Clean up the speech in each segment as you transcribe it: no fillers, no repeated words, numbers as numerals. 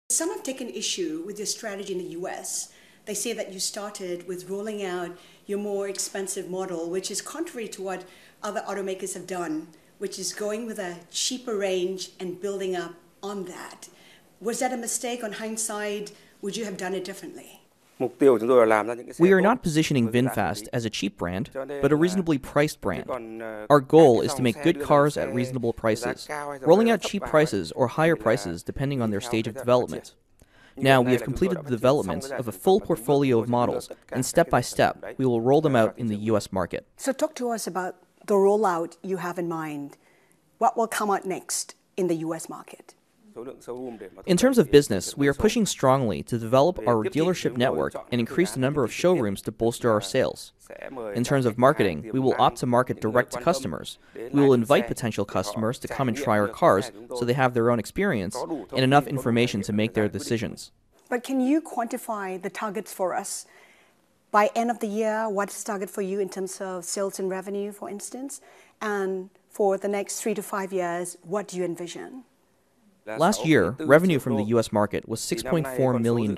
Some have taken issue with your strategy in the US. They say that you started with rolling out your more expensive model, which is contrary to what other automakers have done, which is going with a cheaper range and building up on that. Was that a mistake? On hindsight, would you have done it differently? We are not positioning VinFast as a cheap brand, but a reasonably priced brand. Our goal is to make good cars at reasonable prices, rolling out cheap prices or higher prices depending on their stage of development. Now, we have completed the development of a full portfolio of models, and step by step, we will roll them out in the US market. So talk to us about the rollout you have in mind. What will come out next in the US market? In terms of business, we are pushing strongly to develop our dealership network and increase the number of showrooms to bolster our sales. In terms of marketing, we will opt to market direct to customers. We will invite potential customers to come and try our cars so they have their own experience and enough information to make their decisions. But can you quantify the targets for us? By end of the year, what's the target for you in terms of sales and revenue, for instance? And for the next 3 to 5 years, what do you envision? Last year, revenue from the U.S. market was $6.4 million.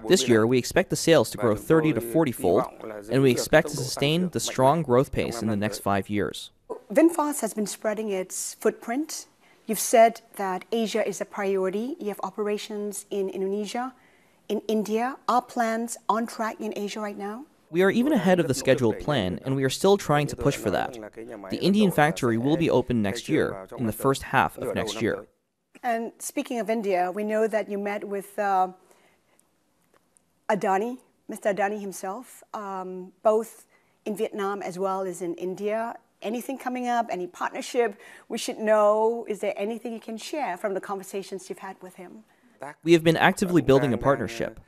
This year, we expect the sales to grow 30 to 40-fold, and we expect to sustain the strong growth pace in the next 5 years. VinFast has been spreading its footprint. You've said that Asia is a priority. You have operations in Indonesia, in India. Are plans on track in Asia right now? We are even ahead of the scheduled plan, and we are still trying to push for that. The Indian factory will be open next year, in the first half of next year. And speaking of India, we know that you met with Adani, Mr. Adani himself, both in Vietnam as well as in India. Anything coming up, any partnership we should know? Is there anything you can share from the conversations you've had with him? We have been actively building a partnership.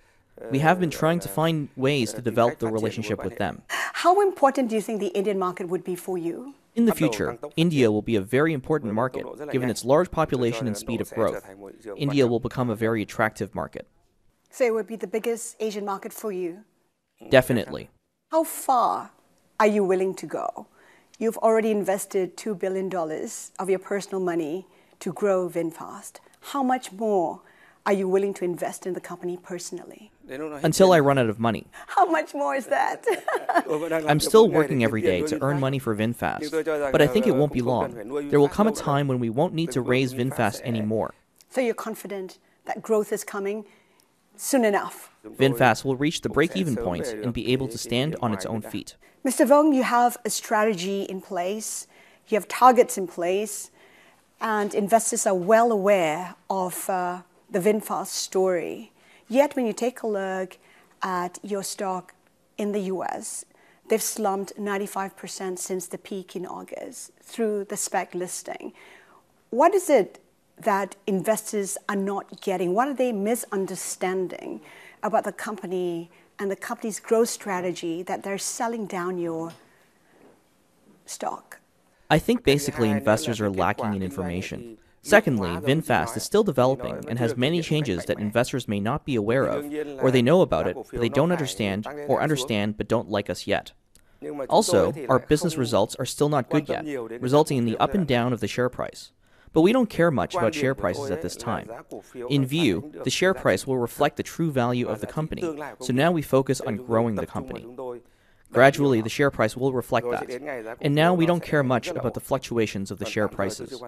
We have been trying to find ways to develop the relationship with them. How important do you think the Indian market would be for you? In the future, India will be a very important market, given its large population and speed of growth. India will become a very attractive market. So it would be the biggest Asian market for you? Definitely. How far are you willing to go? You've already invested $2 billion of your personal money to grow VinFast. How much more are you willing to invest in the company personally? Until I run out of money. How much more is that? I'm still working every day to earn money for VinFast, but I think it won't be long. There will come a time when we won't need to raise VinFast anymore. So you're confident that growth is coming soon enough? VinFast will reach the break-even point and be able to stand on its own feet. Mr. Vong, you have a strategy in place, you have targets in place, and investors are well aware of the VinFast story. Yet when you take a look at your stock in the US, they've slumped 95% since the peak in August through the SPAC listing. What is it that investors are not getting? What are they misunderstanding about the company and the company's growth strategy that they're selling down your stock? I think basically investors are lacking in information. Secondly, VinFast is still developing and has many changes that investors may not be aware of, or they know about it, but they don't understand, or understand but don't like us yet. Also, our business results are still not good yet, resulting in the up and down of the share price. But we don't care much about share prices at this time. In view, the share price will reflect the true value of the company, so now we focus on growing the company. Gradually, the share price will reflect that, and now we don't care much about the fluctuations of the share prices.